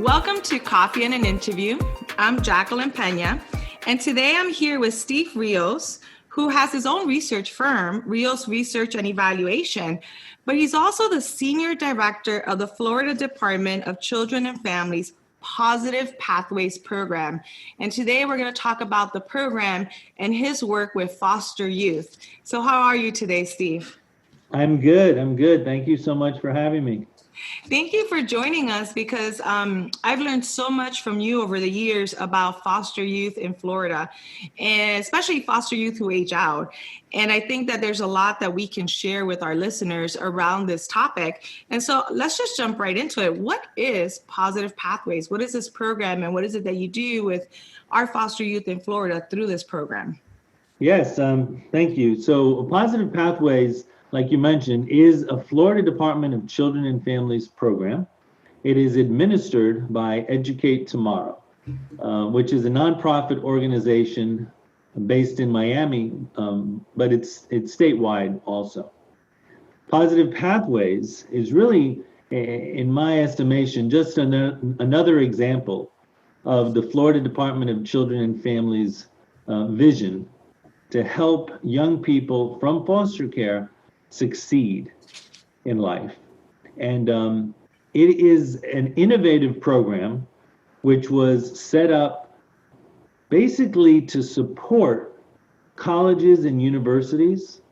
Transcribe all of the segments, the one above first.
Welcome to Coffee and an Interview. I'm Jacqueline Pena, and today I'm here with Steve Rios, who has his own research firm, Rios Research and Evaluation, but he's also the Senior Director of the Florida Department of Children and Families Positive Pathways Program. And today we're going to talk about the program and his work with foster youth. So how are you today, Steve? I'm good. Thank you so much for having me. Thank you for joining us because I've learned so much from you over the years about foster youth in Florida, and especially foster youth who age out. And I think that there's a lot that we can share with our listeners around this topic. And so let's just jump right into it. What is Positive Pathways? What is this program, and what is it that you do with our foster youth in Florida through this program? Yes, thank you. So Positive Pathways, like you mentioned, is a Florida Department of Children and Families program. It is administered by Educate Tomorrow, which is a nonprofit organization based in Miami, but it's statewide also. Positive Pathways is really, in my estimation, just another example of the Florida Department of Children and Families vision to help young people from foster care succeed in life. And it is an innovative program which was set up basically to support colleges and universities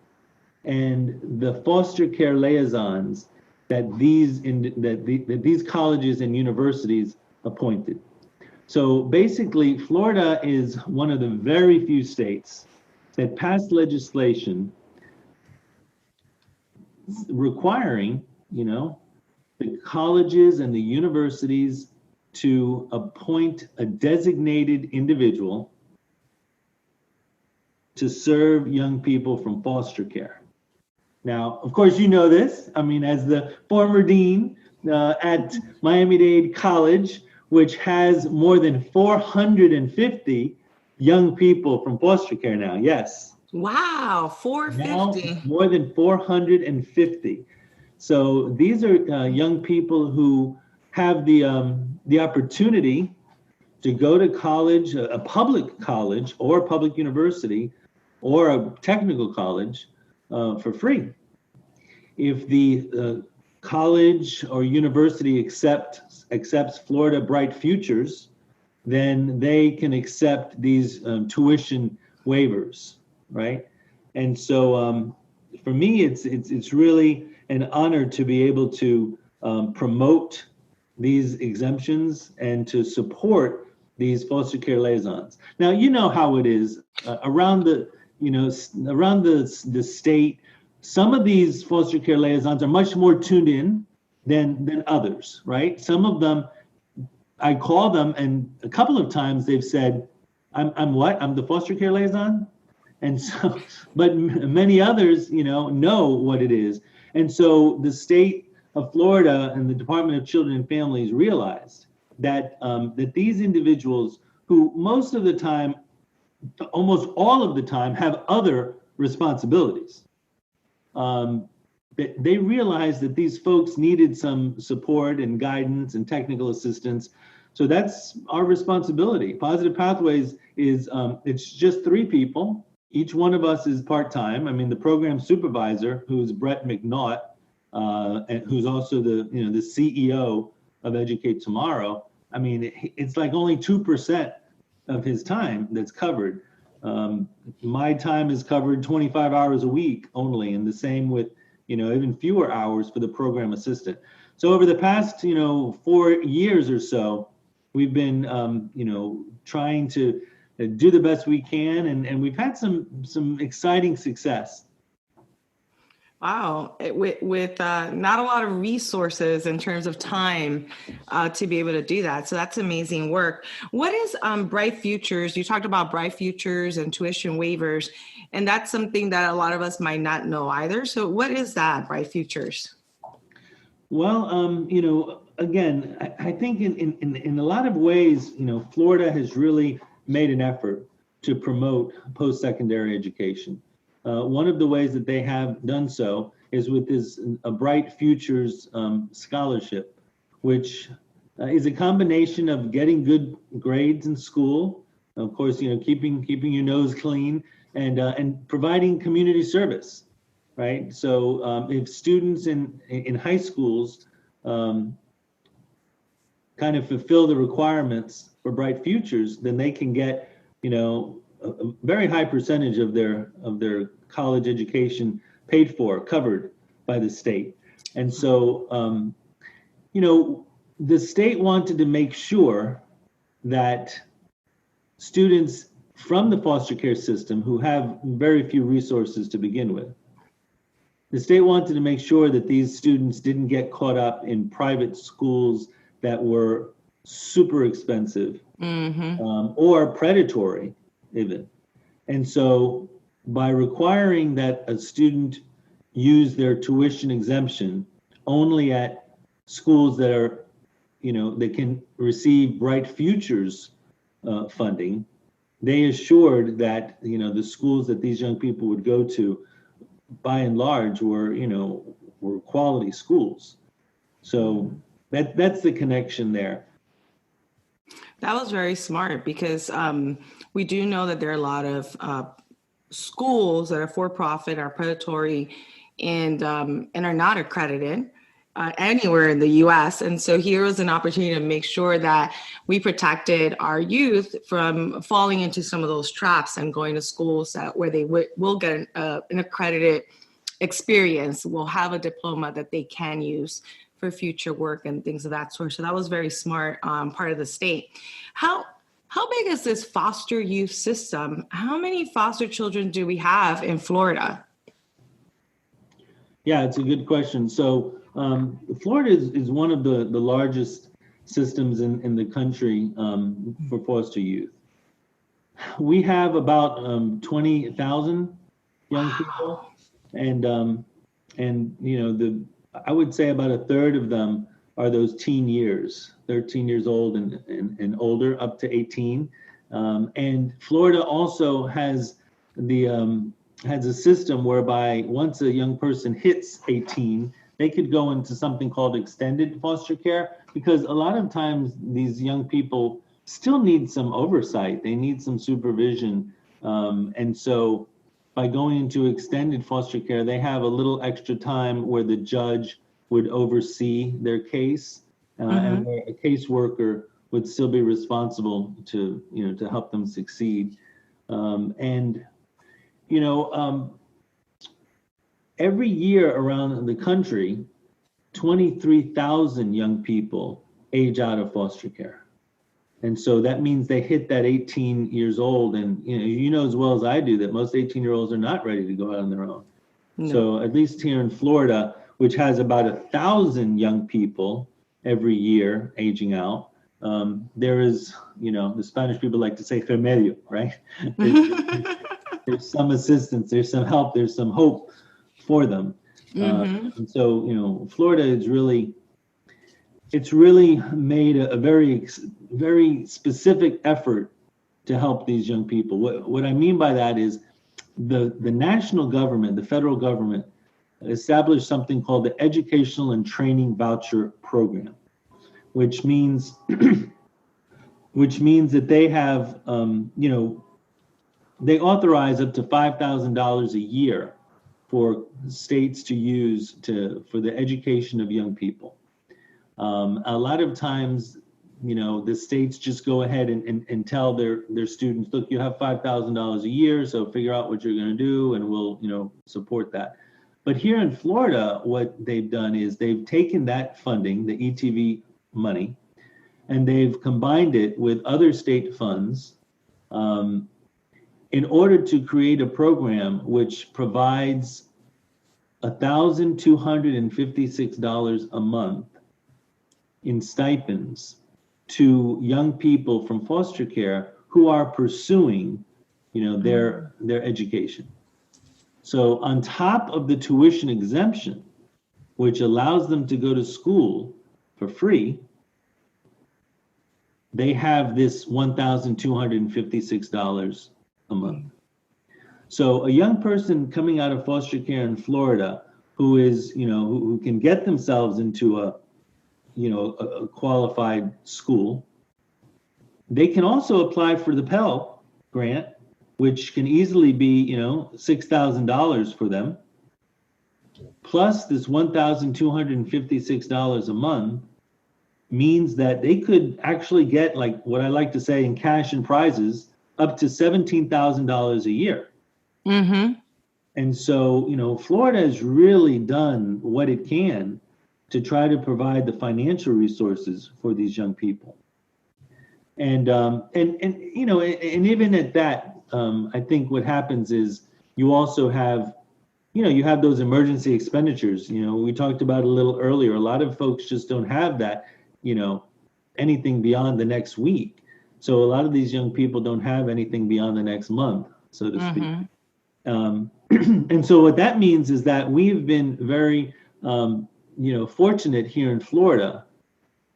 and the foster care liaisons that these colleges and universities appointed. So basically, Florida is one of the very few states that passed legislation requiring, the colleges and the universities to appoint a designated individual to serve young people from foster care. Now, of course, you know this. I mean, as the former dean at Miami-Dade College, which has more than 450 young people from foster care now, yes. Wow, 450. Now, more than 450. So these are young people who have the opportunity to go to college, a public college or a public university or a technical college for free. If the college or university accepts Florida Bright Futures, then they can accept these tuition waivers. Right. And so for me, it's really an honor to be able to promote these exemptions and to support these foster care liaisons. Now, you know how it is around the state. Some of these foster care liaisons are much more tuned in than others. Right. Some of them, I call them, and a couple of times they've said, I'm what? I'm the foster care liaison. And so, but many others, know what it is. And so the state of Florida and the Department of Children and Families realized that these individuals who most of the time, almost all of the time, have other responsibilities. They realized that these folks needed some support and guidance and technical assistance. So that's our responsibility. Positive Pathways is, it's just 3 people. Each one of us is part-time. I mean, the program supervisor, who's Brett McNaught, and who's also the CEO of Educate Tomorrow. I mean, it's like only 2% of his time that's covered. My time is covered 25 hours a week only, and the same with, even fewer hours for the program assistant. So over the past, 4 years or so, we've been, trying to do the best we can, and we've had some exciting success. Wow, with not a lot of resources in terms of time to be able to do that. So that's amazing work. What is Bright Futures? You talked about Bright Futures and tuition waivers, and that's something that a lot of us might not know either. So what is that, Bright Futures? Well, again, I think in a lot of ways, Florida has really made an effort to promote post-secondary education. One of the ways that they have done so is with this a Bright Futures scholarship, which is a combination of getting good grades in school, of course, keeping your nose clean, and providing community service, right? So if students in high schools kind of fulfill the requirements for bright futures, then they can get, a very high percentage of their college education paid for, covered by the state. And so, the state wanted to make sure that students from the foster care system who have very few resources to begin with, the state wanted to make sure that these students didn't get caught up in private schools that were super expensive, or predatory even. And so by requiring that a student use their tuition exemption only at schools that are, that can receive Bright Futures funding, they assured that, the schools that these young people would go to, by and large, were quality schools. So that's the connection there. That was very smart, because we do know that there are a lot of schools that are for-profit, are predatory, and are not accredited anywhere in the U.S. And so here was an opportunity to make sure that we protected our youth from falling into some of those traps and going to schools where they will get an accredited experience, will have a diploma that they can use for future work and things of that sort. So that was very smart part of the state. How big is this foster youth system? How many foster children do we have in Florida? Yeah, it's a good question. So Florida is one of the largest systems in the country for foster youth. We have about 20,000 young people, and I would say about a third of them are those teen years, 13 years old and older, up to 18. And Florida also has a system whereby once a young person hits 18, they could go into something called extended foster care, because a lot of times these young people still need some oversight. They need some supervision. And so by going into extended foster care, they have a little extra time where the judge would oversee their case, and where a caseworker would still be responsible to help them succeed. Every year around the country, 23,000 young people age out of foster care. And so that means they hit that 18 years old. And as well as I do that most 18-year-olds are not ready to go out on their own. No. So at least here in Florida, which has about 1,000 young people every year aging out, there is, the Spanish people like to say remedio, right? There's some assistance, there's some help, there's some hope for them. And so, Florida is really made a very, very specific effort to help these young people. What I mean by that is the national government, the federal government, established something called the Educational and Training Voucher Program, which means that they have, they authorize up to $5,000 a year for states to use for the education of young people. A lot of times, the states just go ahead and tell their students, look, you have $5,000 a year, so figure out what you're going to do, and we'll, support that. But here in Florida, what they've done is they've taken that funding, the ETV money, and they've combined it with other state funds in order to create a program which provides $1,256 a month in stipends to young people from foster care who are pursuing, their education. So on top of the tuition exemption, which allows them to go to school for free, they have this $1,256 a month. So a young person coming out of foster care in Florida who is, who can get themselves into a qualified school. They can also apply for the Pell Grant, which can easily be, $6,000 for them. Plus this $1,256 a month means that they could actually get, like what I like to say in cash and prizes, up to $17,000 a year. Mm-hmm. And so, Florida has really done what it can to try to provide the financial resources for these young people. And even at that, I think what happens is you also have, you have those emergency expenditures. We talked about a little earlier. A lot of folks just don't have that, anything beyond the next week. So a lot of these young people don't have anything beyond the next month, so to speak. And so what that means is that we've been very, fortunate here in Florida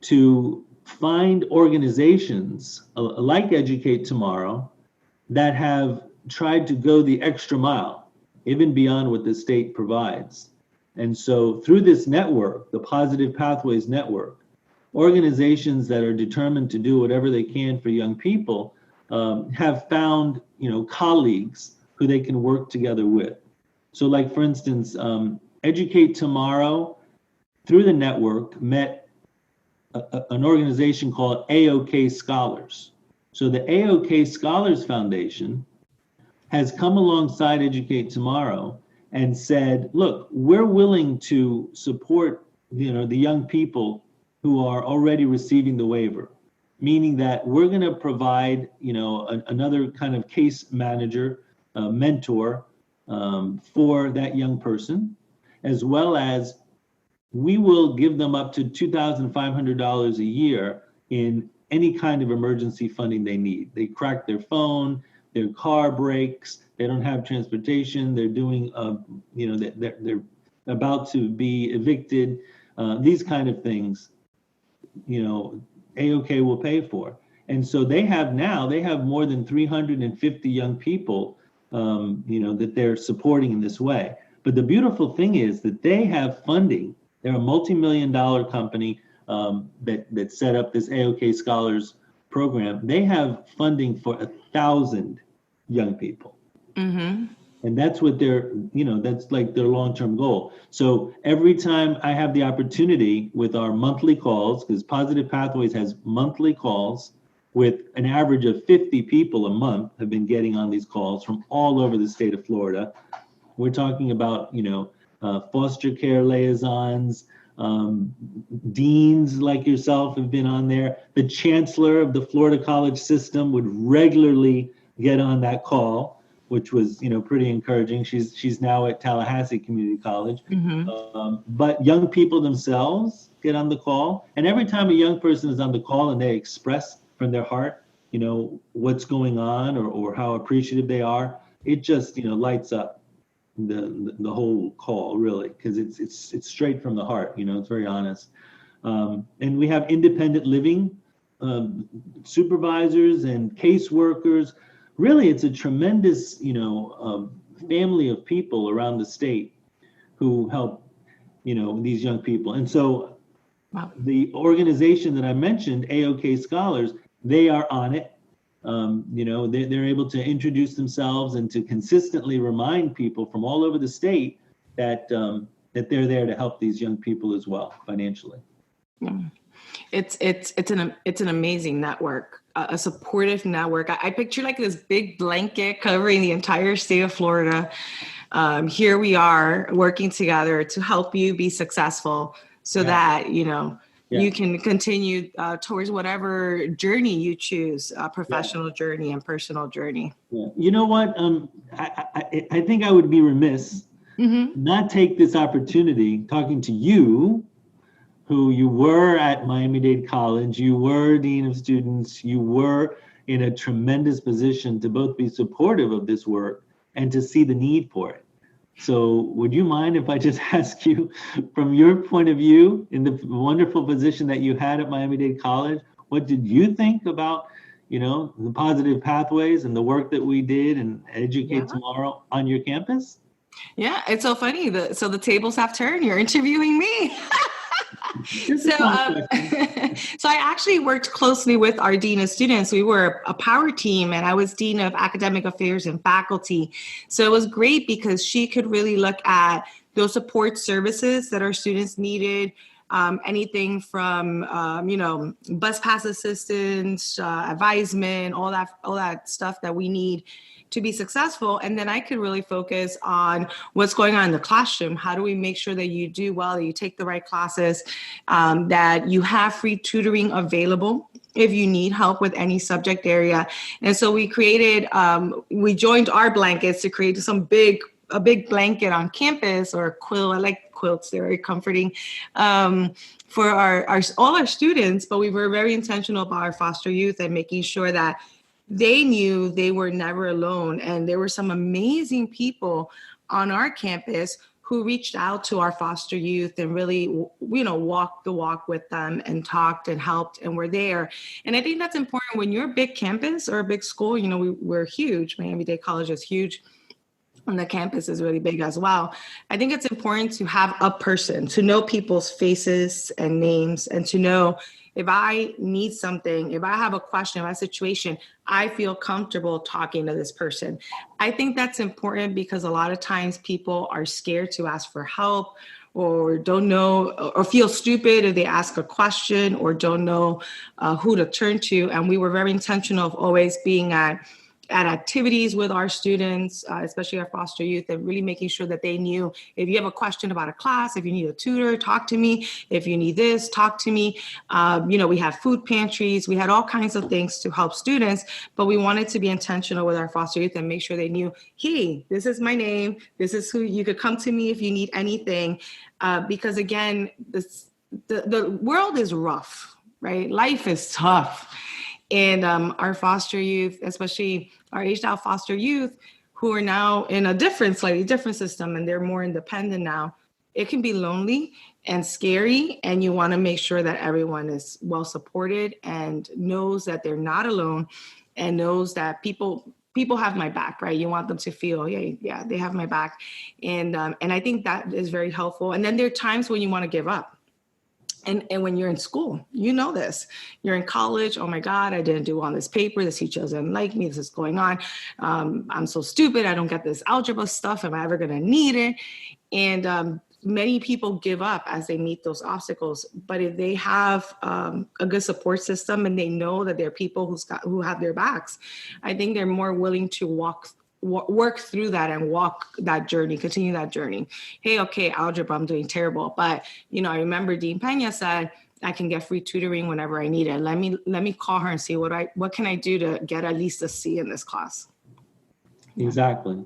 to find organizations like Educate Tomorrow that have tried to go the extra mile, even beyond what the state provides. And so through this network, the Positive Pathways Network, organizations that are determined to do whatever they can for young people have found, colleagues who they can work together with. So like, for instance, Educate Tomorrow, through the network, met an organization called AOK Scholars. So the AOK Scholars Foundation has come alongside Educate Tomorrow and said, look, we're willing to support, the young people who are already receiving the waiver, meaning that we're going to provide, another kind of case manager, mentor for that young person, as well as we will give them up to $2,500 a year in any kind of emergency funding they need. They crack their phone, their car breaks, they don't have transportation, they're doing, they're about to be evicted, these kind of things, AOK will pay for. And so they have more than 350 young people, that they're supporting in this way. But the beautiful thing is that they have funding. They're a multi-million-dollar company that set up this AOK Scholars program. They have funding for 1,000 young people. Mm-hmm. And that's what that's like their long-term goal. So every time I have the opportunity with our monthly calls, because Positive Pathways has monthly calls with an average of 50 people a month have been getting on these calls from all over the state of Florida. We're talking about, foster care liaisons, deans like yourself have been on there. The chancellor of the Florida college system would regularly get on that call, which was, pretty encouraging. She's now at Tallahassee Community College. Mm-hmm. But young people themselves get on the call. And every time a young person is on the call and they express from their heart, what's going on or how appreciative they are, it just, lights up the whole call, really, because it's straight from the heart. It's very honest. And we have independent living supervisors and caseworkers. Really, it's a tremendous, family of people around the state who help, these young people. And so wow. The organization that I mentioned, AOK Scholars, they are on it. They're able to introduce themselves and to consistently remind people from all over the state that they're there to help these young people as well financially. It's an amazing network, a supportive network. I picture like this big blanket covering the entire state of Florida. Here we are working together to help you be successul so that, you can continue towards whatever journey you choose, professional journey and personal journey. Yeah. You know what? I think I would be remiss not take this opportunity talking to you, who you were at Miami-Dade College, you were Dean of Students, you were in a tremendous position to both be supportive of this work and to see the need for it. So would you mind if I just ask you, from your point of view, in the wonderful position that you had at Miami-Dade College, what did you think about, the Positive Pathways and the work that we did and Educate Tomorrow on your campus? Yeah, it's so funny. So the tables have turned. You're interviewing me. Just a So, fun question. so I actually worked closely with our dean of students. We were a power team, and I was dean of academic affairs and faculty. So it was great because she could really look at those support services that our students needed. Anything from bus pass assistance, advisement, all that stuff that we need to be successful. And then I could really focus on what's going on in the classroom. How do we make sure that you do well, that you take the right classes, that you have free tutoring available if you need help with any subject area. And so we we joined our blankets to create a big blanket on campus, or a quilt. I like quilts; they're very comforting for all our students. But we were very intentional about our foster youth and making sure that they knew they were never alone. And there were some amazing people on our campus who reached out to our foster youth and really, walked the walk with them and talked and helped and were there. And I think that's important when you're a big campus or a big school. We're huge. Miami-Dade College is huge. And the campus is really big as well. I think it's important to have a person, to know people's faces and names, and to know if I need something, if I have a question, if I have a situation, I feel comfortable talking to this person. I think that's important because a lot of times people are scared to ask for help, or don't know, or feel stupid if they ask a question, or don't know who to turn to. And we were very intentional of always being at activities with our students, especially our foster youth, and really making sure that they knew, if you have a question about a class, if you need a tutor, talk to me. If you need this, talk to me. We have food pantries. We had all kinds of things to help students, but we wanted to be intentional with our foster youth and make sure they knew, hey, this is my name. This is who you could come to me if you need anything. Because again, the world is rough, right? Life is tough. And our foster youth, especially our aged out foster youth, who are now in a slightly different system, and they're more independent now, it can be lonely and scary. And you want to make sure that everyone is well supported and knows that they're not alone, and knows that people have my back, right? You want them to feel, yeah, they have my back. And I think that is very helpful. And then there are times when you want to give up. And when you're in school, this. You're in college, oh my God, I didn't do on this paper. This teacher doesn't like me. This is going on. I'm so stupid. I don't get this algebra stuff. Am I ever going to need it? And many people give up as they meet those obstacles. But if they have a good support system and they know that there are people who have their backs, I think they're more willing to work through that and walk that journey, continue that journey. Hey, okay, algebra, I'm doing terrible. But, I remember Dean Pena said, I can get free tutoring whenever I need it. Let me call her and see what can I do to get at least a C in this class. Exactly.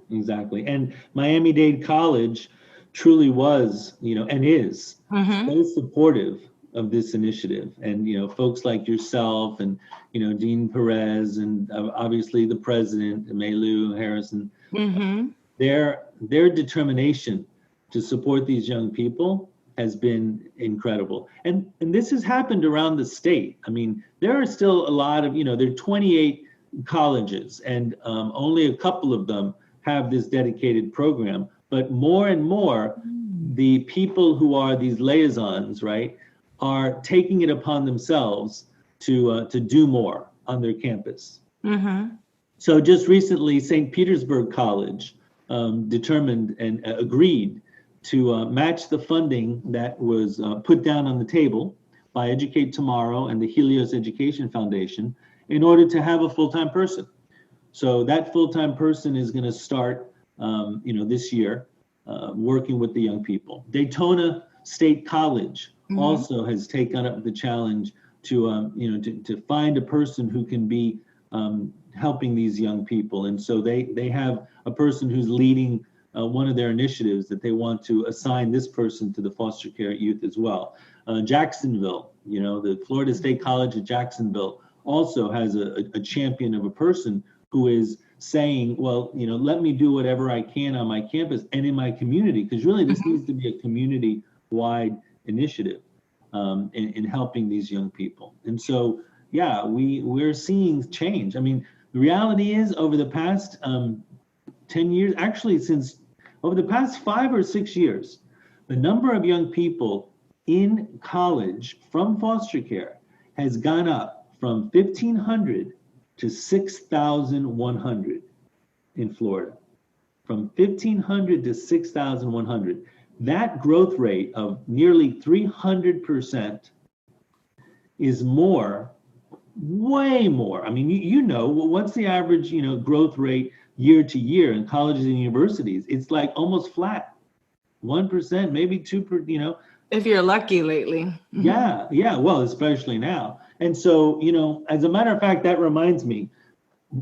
And Miami-Dade College truly was, and is so supportive of this initiative. And, folks like yourself and, Dean Perez, and obviously the president, Maylou Harrison, their determination to support these young people has been incredible. And this has happened around the state. I mean, there are still a lot of, there are 28 colleges, and only a couple of them have this dedicated program. But more and more, the people who are these liaisons, right, are taking it upon themselves to do more on their campus. So just recently, St. Petersburg College determined and agreed to match the funding that was put down on the table by Educate Tomorrow and the Helios Education Foundation in order to have a full-time person. So that full-time person is going to start, this year, working with the young people. Daytona State College also has taken up the challenge to find a person who can be helping these young people. And so they have a person who's leading one of their initiatives that they want to assign this person to the foster care youth as well. Jacksonville, the Florida State College of Jacksonville also has a champion of a person who is saying, well, let me do whatever I can on my campus and in my community, because really this needs to be a community-wide initiative in helping these young people. And so, yeah, we're seeing change. I mean, the reality is over the past 10 years, actually over the past 5 or 6 years, the number of young people in college from foster care has gone up from 1,500 to 6,100 in Florida. From 1,500 to 6,100. That growth rate of nearly 300% is more, way more. I mean, you know, what's the average, growth rate year to year in colleges and universities? It's like almost flat, 1%, maybe 2%, If you're lucky lately. Yeah, well, especially now. And so, as a matter of fact, that reminds me,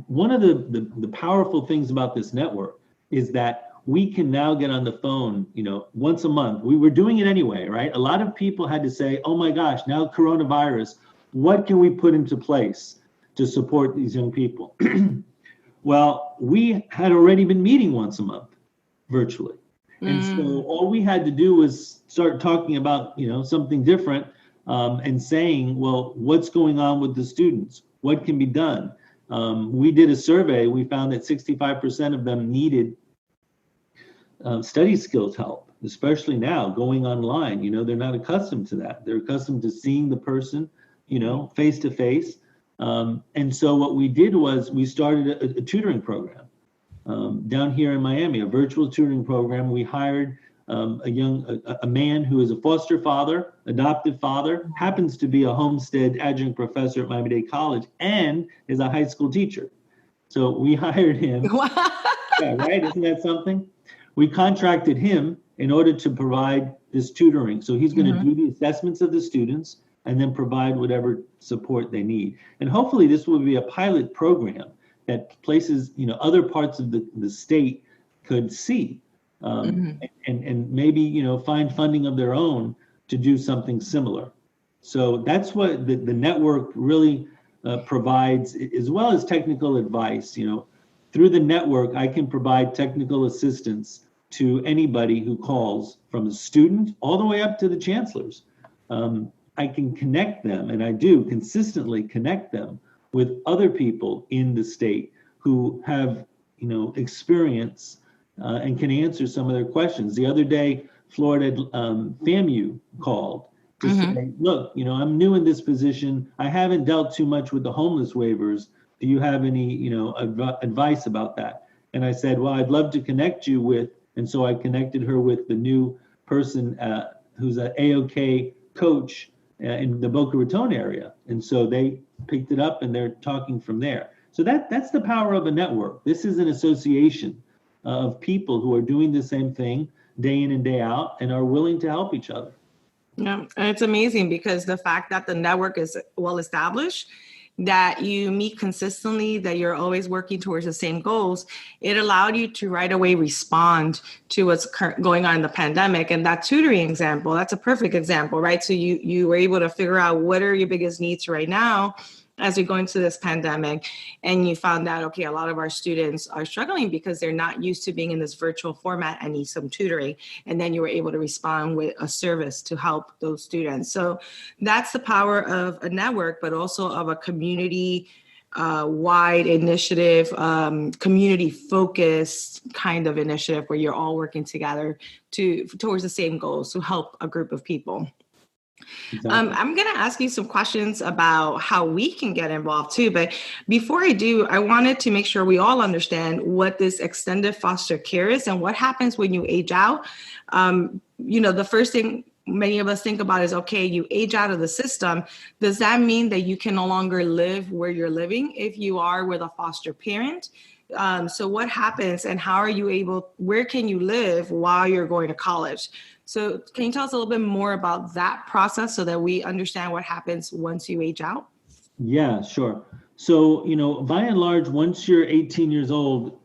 one of the powerful things about this network is that we can now get on the phone, once a month. We were doing it anyway, right? A lot of people had to say, oh my gosh, now coronavirus, what can we put into place to support these young people? Well, we had already been meeting once a month virtually. And so all we had to do was start talking about, something different, and saying, well, what's going on with the students? What can be done? We did a survey. We found that 65% of them needed study skills help, especially now going online. They're not accustomed to that. They're accustomed to seeing the person, face to face. And so what we did was we started a tutoring program down here in Miami, a virtual tutoring program. We hired a man who is a foster father, adoptive father, happens to be a Homestead adjunct professor at Miami-Dade College, and is a high school teacher. So we hired him. Yeah, right? Isn't that something? We contracted him in order to provide this tutoring. So he's going to do the assessments of the students and then provide whatever support they need. And hopefully this will be a pilot program that places, other parts of the state could see, and maybe, find funding of their own to do something similar. So that's what the network really provides, as well as technical advice. Through the network, I can provide technical assistance to anybody who calls, from a student all the way up to the chancellors. I can connect them, and I do consistently connect them with other people in the state who have, experience and can answer some of their questions. The other day, Florida FAMU called to say, look, I'm new in this position. I haven't dealt too much with the homeless waivers. Do you have any, advice about that? And I said, well, I'd love to connect you with, and so I connected her with the new person who's an AOK coach in the Boca Raton area. And so they picked it up and they're talking from there. So that's the power of a network. This is an association of people who are doing the same thing day in and day out and are willing to help each other. Yeah, and it's amazing because the fact that the network is well established, that you meet consistently, that you're always working towards the same goals, it allowed you to right away respond to what's going on in the pandemic. And that tutoring example, that's a perfect example, right? So you were able to figure out what are your biggest needs right now as we go into this pandemic. And you found out, okay, a lot of our students are struggling because they're not used to being in this virtual format and need some tutoring. And then you were able to respond with a service to help those students. So that's the power of a network, but also of a community wide initiative, community focused kind of initiative where you're all working together towards the same goals to help a group of people. Exactly. I'm going to ask you some questions about how we can get involved too. But before I do, I wanted to make sure we all understand what this extended foster care is and what happens when you age out. The first thing many of us think about is, okay, you age out of the system. Does that mean that you can no longer live where you're living if you are with a foster parent? So what happens and how are you where can you live while you're going to college? So can you tell us a little bit more about that process so that we understand what happens once you age out? Yeah, sure. So, by and large, once you're 18 years old,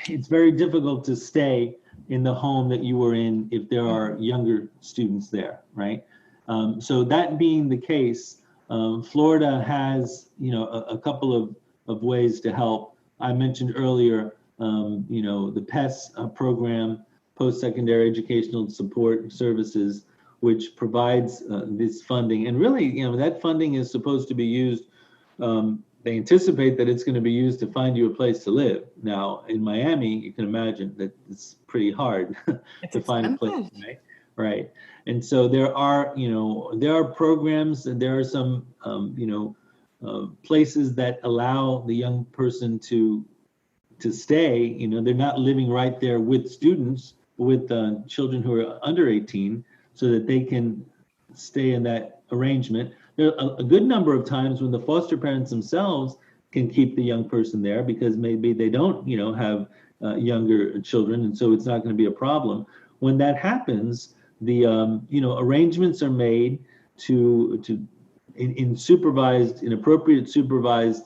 it's very difficult to stay in the home that you were in if there are younger students there, right? So that being the case, Florida has, a couple of ways to help. I mentioned earlier, the PES program, post-secondary educational support services, which provides this funding. And really, that funding is supposed to be used. They anticipate that it's going to be used to find you a place to live. Now, in Miami, you can imagine that it's pretty hard to find a place, right? right? And so there are, there are programs and there are some, places that allow the young person to stay. They're not living right there with students, with children who are under 18, so that they can stay in that arrangement. There are a good number of times when the foster parents themselves can keep the young person there because maybe they don't, have younger children, and so it's not going to be a problem. When that happens, the arrangements are made to in appropriate supervised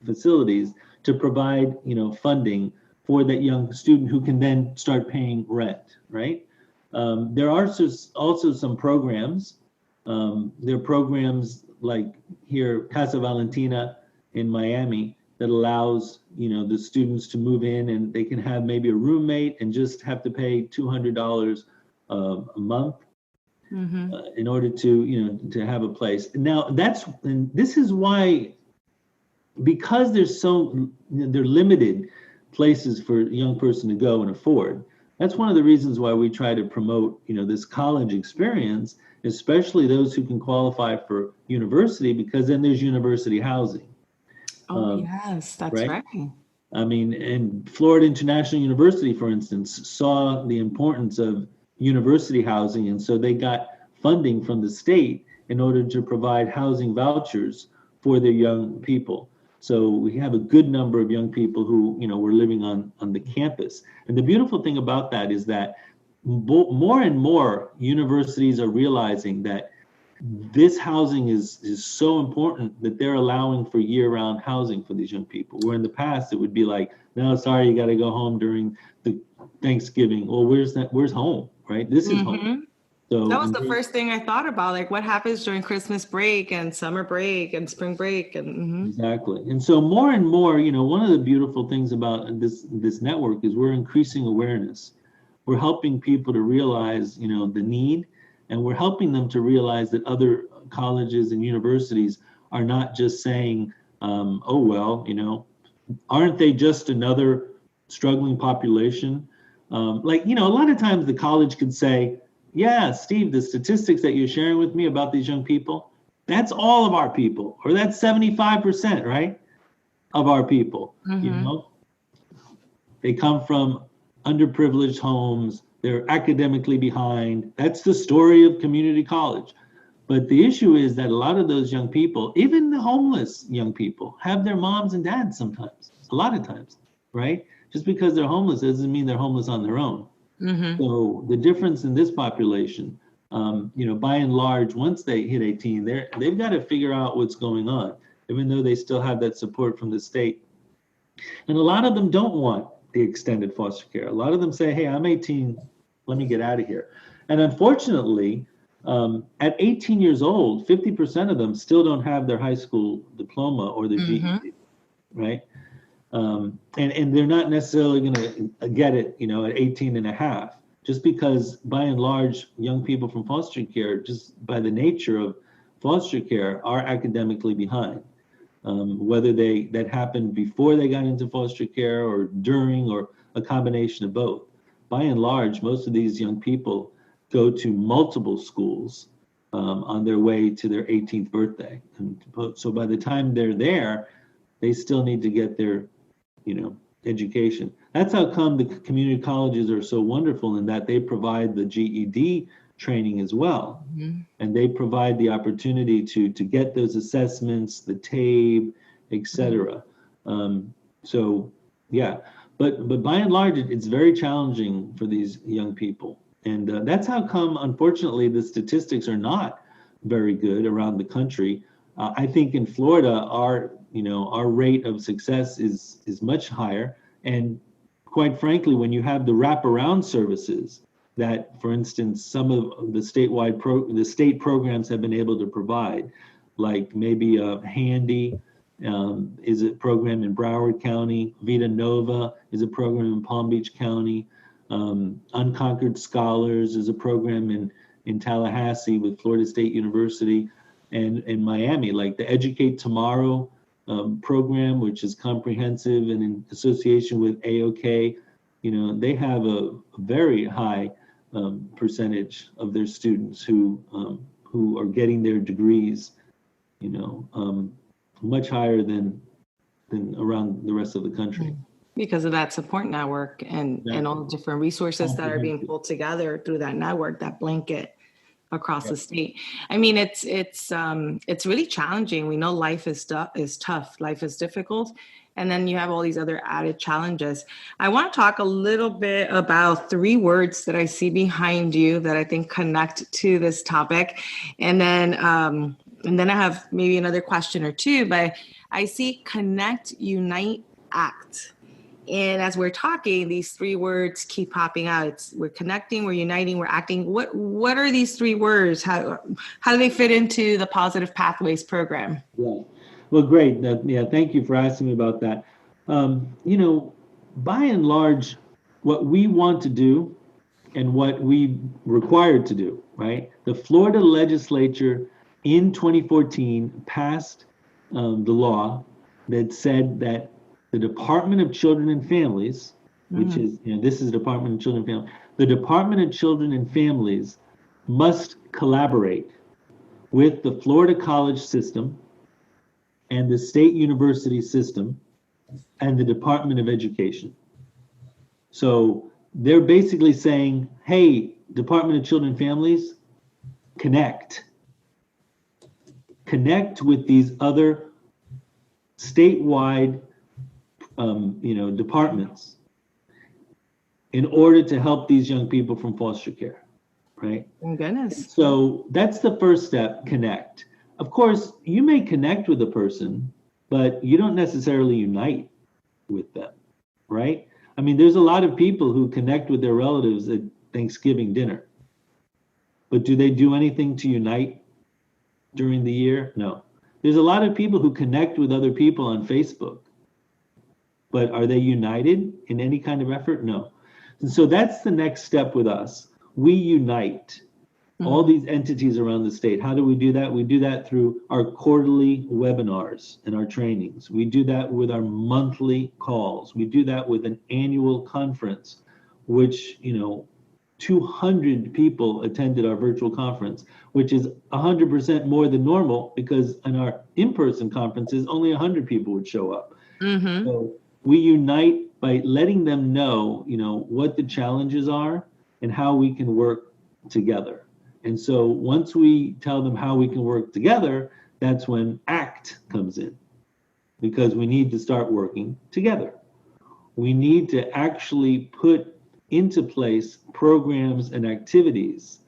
facilities to provide funding for that young student who can then start paying rent, right? There are also some programs. There are programs like here, Casa Valentina in Miami, that allows the students to move in and they can have maybe a roommate and just have to pay $200 a month in order to have a place. Now and this is why, because they're limited places for a young person to go and afford. That's one of the reasons why we try to promote this college experience, especially those who can qualify for university, because then there's university housing. Oh, yes, that's right. I mean, and Florida International University, for instance, saw the importance of university housing, and so they got funding from the state in order to provide housing vouchers for their young people. So we have a good number of young people who, were living on the campus. And the beautiful thing about that is that more and more universities are realizing that this housing is so important that they're allowing for year-round housing for these young people. Where in the past it would be like, no, sorry, you got to go home during the Thanksgiving. Well, where's home, right? This is home. So that was the first thing I thought about, like what happens during Christmas break and summer break and spring break. And Exactly. And so more and more, one of the beautiful things about this network is we're increasing awareness. We're helping people to realize, the need, and we're helping them to realize that other colleges and universities are not just saying, oh, well, aren't they just another struggling population? A lot of times the college could say, yeah, Steve, the statistics that you're sharing with me about these young people, that's all of our people, or that's 75%, right, of our people. They come from underprivileged homes, they're academically behind. That's the story of community college. But the issue is that a lot of those young people, even the homeless young people, have their moms and dads sometimes, a lot of times, right? Just because they're homeless doesn't mean they're homeless on their own. So the difference in this population, by and large, once they hit 18, they've got to figure out what's going on, even though they still have that support from the state. And a lot of them don't want the extended foster care. A lot of them say, hey, I'm 18, let me get out of here. And unfortunately, at 18 years old, 50% of them still don't have their high school diploma or their GED, right? And they're not necessarily going to get it, at 18 and a half, just because by and large, young people from foster care, just by the nature of foster care, are academically behind. Whether that happened before they got into foster care or during, or a combination of both. By and large, most of these young people go to multiple schools on their way to their 18th birthday. And so by the time they're there, they still need to get their education. That's how come the community colleges are so wonderful, in that they provide the GED training as well. And they provide the opportunity to get those assessments, the TABE, etc. So yeah, but by and large, it's very challenging for these young people. And that's how come, unfortunately, the statistics are not very good around the country. I think in Florida, our rate of success is much higher. And quite frankly, when you have the wraparound services that, for instance, some of the statewide state programs have been able to provide, like maybe Handy is a program in Broward County, Vita Nova is a program in Palm Beach County, Unconquered Scholars is a program in Tallahassee with Florida State University, and in Miami, like the Educate Tomorrow program, which is comprehensive and in association with AOK. They have a very high percentage of their students who are getting their degrees, much higher than around the rest of the country. Because of that support network and all the different resources that are being pulled together through that network, that blanket across the state. I mean, it's really challenging. We know life is tough, life is difficult, and then you have all these other added challenges. I want to talk a little bit about 3 words that I see behind you that I think connect to this topic, and then I have maybe another question or 2. But I see connect, unite, act. And as we're talking, these 3 words keep popping out. We're connecting, we're uniting, we're acting. What are these 3 words? How do they fit into the Positive Pathways program? Yeah. Well, great. Thank you for asking me about that. By and large, what we want to do and what we required to do, right? The Florida legislature in 2014 passed the law that said that the Department of Children and Families, which is, this is the Department of Children and Families, the Department of Children and Families must collaborate with the Florida college system and the state university system and the Department of Education. So they're basically saying, hey, Department of Children and Families, connect with these other statewide departments in order to help these young people from foster care, right? Oh, goodness. So that's the first step, connect. Of course, you may connect with a person, but you don't necessarily unite with them, right? I mean, there's a lot of people who connect with their relatives at Thanksgiving dinner, but do they do anything to unite during the year? No. There's a lot of people who connect with other people on Facebook, but are they united in any kind of effort? No. And so that's the next step with us. We unite all these entities around the state. How do we do that? We do that through our quarterly webinars and our trainings. We do that with our monthly calls. We do that with an annual conference, which, 200 people attended our virtual conference, which is 100% more than normal, because in our in-person conferences, only 100 people would show up. So we unite by letting them know, what the challenges are and how we can work together. And so once we tell them how we can work together, that's when ACT comes in, because we need to start working together. We need to actually put into place programs and activities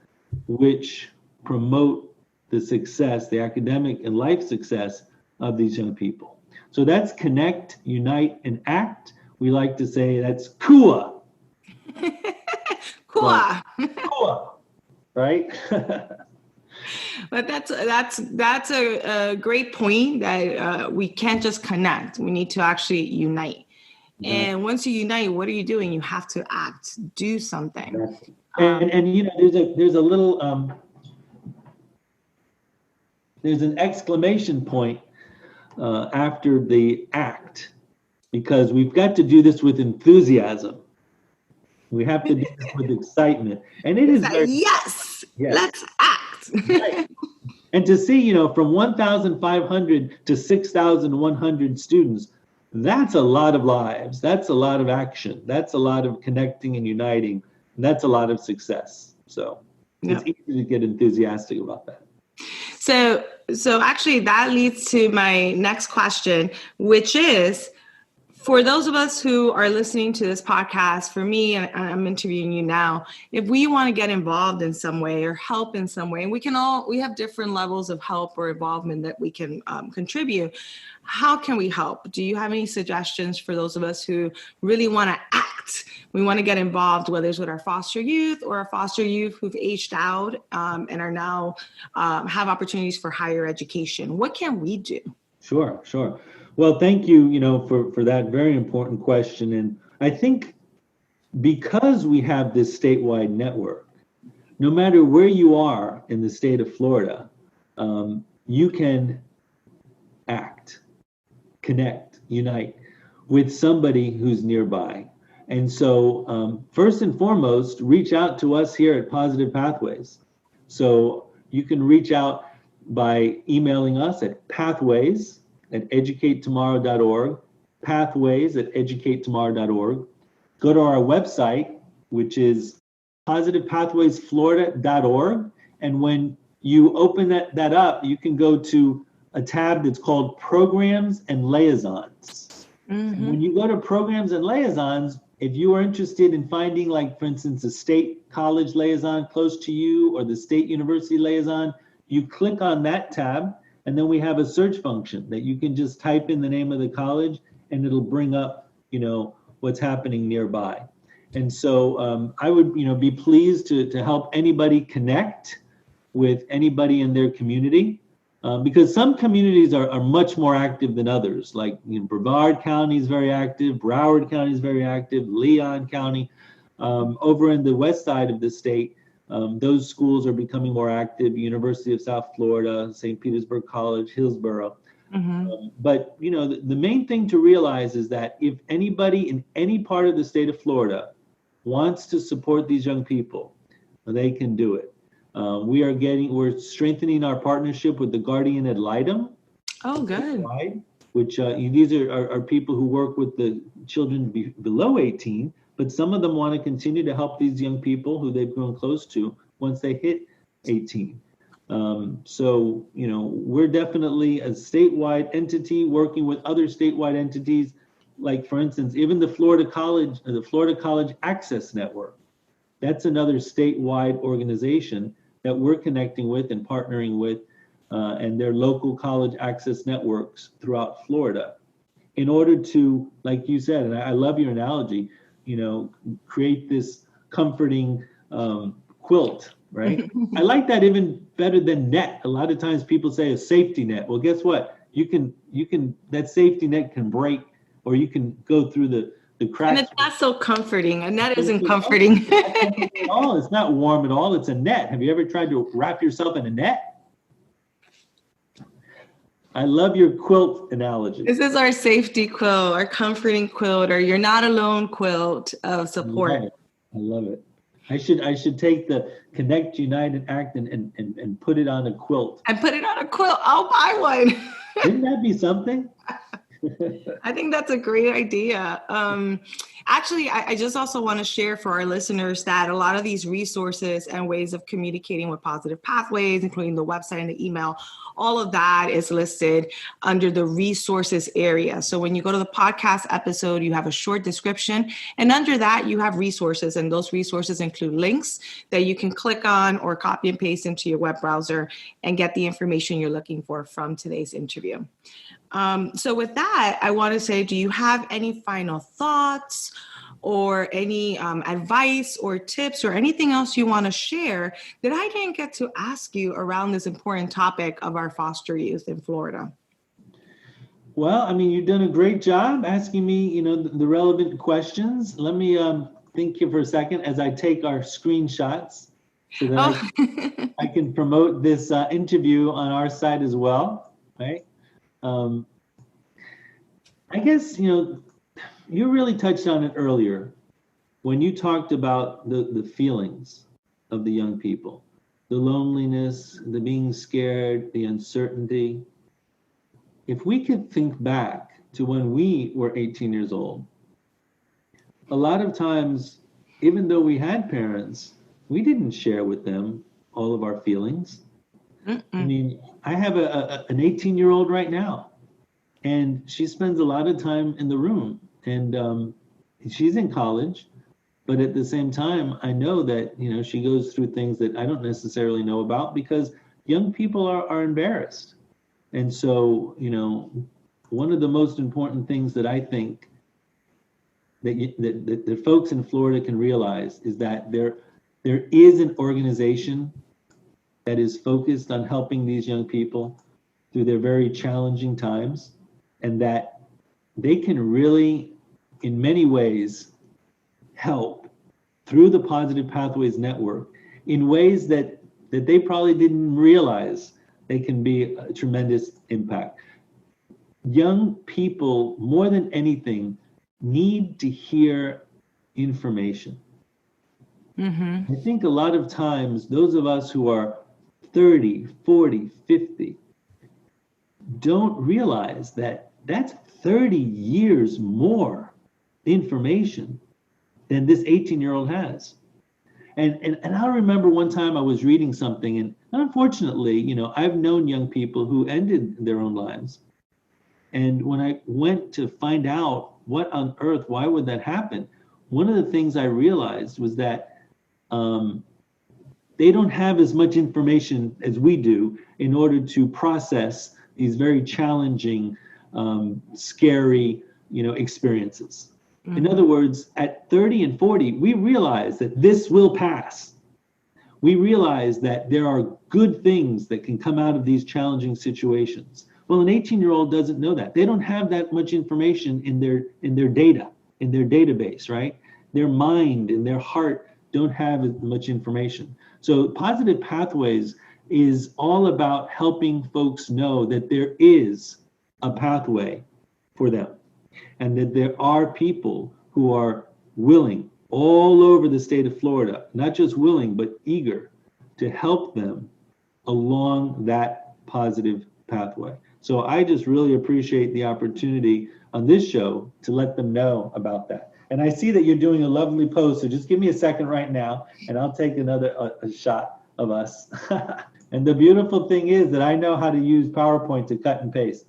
which promote the success, the academic and life success of these young people. So that's connect, unite, and act. We like to say that's KUA. KUA. KUA, right? But that's a great point, that we can't just connect. We need to actually unite. And once you unite, what are you doing? You have to act, do something. Exactly. There's a little there's an exclamation point after the act, because we've got to do this with enthusiasm. We have to do this with excitement, and it is yes, let's act. Right. And to see, from 1,500 to 6,100 students, that's a lot of lives. That's a lot of action. That's a lot of connecting and uniting. And that's a lot of success. So it's easy to get enthusiastic about that. So actually that leads to my next question, which is, for those of us who are listening to this podcast, for me, and I'm interviewing you now, if we want to get involved in some way or help in some way, and we have different levels of help or involvement that we can contribute. How can we help? Do you have any suggestions for those of us who really want to act? We want to get involved, whether it's with our foster youth or our foster youth who've aged out and are now have opportunities for higher education. What can we do? Sure. Well, thank you, for that very important question. And I think because we have this statewide network, no matter where you are in the state of Florida, you can act, connect, unite with somebody who's nearby. And so first and foremost, reach out to us here at Positive Pathways. So you can reach out by emailing us at pathways@educatetomorrow.org, pathways@educatetomorrow.org. Go to our website, which is positivepathwaysflorida.org. And when you open that up, you can go to a tab that's called Programs and Liaisons. And when you go to Programs and Liaisons, if you are interested in finding, like, for instance, a state college liaison close to you or the state university liaison, you click on that tab, and then we have a search function that you can just type in the name of the college, and it'll bring up, what's happening nearby. And so I would, be pleased to help anybody connect with anybody in their community. Because some communities are much more active than others. Like Brevard County is very active, Broward County is very active, Leon County. Over in the west side of the state, those schools are becoming more active. University of South Florida, St. Petersburg College, Hillsborough. But the main thing to realize is that if anybody in any part of the state of Florida wants to support these young people, they can do it. We're strengthening our partnership with the Guardian Ad Litem. Oh, good. Which these are people who work with the children below 18, but some of them want to continue to help these young people who they've grown close to once they hit 18. So, we're definitely a statewide entity working with other statewide entities, like, for instance, even the Florida College Access Network. That's another statewide organization that we're connecting with and partnering with, and their local college access networks throughout Florida, in order to, like you said, and I love your analogy, create this comforting quilt, right? I like that even better than net. A lot of times people say a safety net. Well, guess what? You can that safety net can break, or you can go through the cracks. And it's not so comforting. A net isn't comforting. It's not warm at all. It's a net. Have you ever tried to wrap yourself in a net? I love your quilt analogy. This is our safety quilt, our comforting quilt, or you're not alone quilt of support. I love it. I should take the Connect, Unite, and Act and put it on a quilt. And put it on a quilt. I'll buy one. Wouldn't that be something? I think that's a great idea. Actually, I just also want to share for our listeners that a lot of these resources and ways of communicating with Positive Pathways, including the website and the email, all of that is listed under the resources area. So when you go to the podcast episode, you have a short description, and under that you have resources, and those resources include links that you can click on or copy and paste into your web browser and get the information you're looking for from today's interview. So with that, I want to say, do you have any final thoughts or any advice or tips or anything else you want to share that I didn't get to ask you around this important topic of our foster youth in Florida? Well, you've done a great job asking me, the relevant questions. Let me think here for a second as I take our screenshots so that I can promote this interview on our site as well, right? I guess, you really touched on it earlier when you talked about the feelings of the young people, the loneliness, the being scared, the uncertainty. If we could think back to when we were 18 years old, a lot of times, even though we had parents, we didn't share with them all of our feelings. I have an 18-year-old right now, and she spends a lot of time in the room, and she's in college, but at the same time, I know that, she goes through things that I don't necessarily know about because young people are embarrassed. And so, one of the most important things that I think that folks in Florida can realize is that there is an organization that is focused on helping these young people through their very challenging times, and that they can really, in many ways, help through the Positive Pathways Network in ways that they probably didn't realize they can be a tremendous impact. Young people, more than anything, need to hear information. Mm-hmm. I think a lot of times those of us who are 30, 40, 50 don't realize that that's 30 years more information than this 18-year-old has. And I remember one time I was reading something, and unfortunately, I've known young people who ended their own lives. And when I went to find out what on earth, why would that happen? One of the things I realized was that they don't have as much information as we do in order to process these very challenging, scary, experiences. Mm-hmm. In other words, at 30 and 40, we realize that this will pass. We realize that there are good things that can come out of these challenging situations. Well, an 18-year-old doesn't know that. They don't have that much information in their data, in their database, right? Their mind and their heart don't have as much information. So Positive Pathways is all about helping folks know that there is a pathway for them, and that there are people who are willing all over the state of Florida, not just willing, but eager to help them along that positive pathway. So I just really appreciate the opportunity on this show to let them know about that. And I see that you're doing a lovely post, so just give me a second right now, and I'll take another a shot of us. And the beautiful thing is that I know how to use PowerPoint to cut and paste.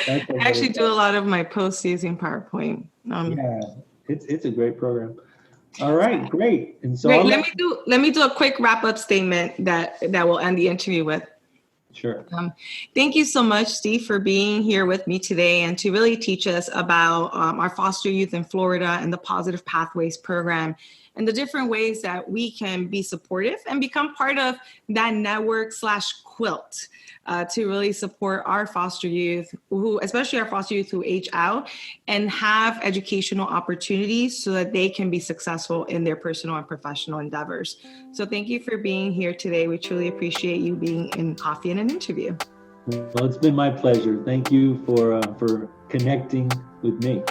I actually do a lot of my posts using PowerPoint. Yeah, it's a great program. All right, great. And so great. Let me do a quick wrap-up statement that will end the interview with. Sure. Thank you so much, Steve, for being here with me today and to really teach us about our foster youth in Florida and the Positive Pathways program and the different ways that we can be supportive and become part of that network /quilt to really support our foster youth, especially our foster youth who age out and have educational opportunities so that they can be successful in their personal and professional endeavors. So thank you for being here today. We truly appreciate you being in Coffee and an Interview. Well, it's been my pleasure. Thank you for connecting with me.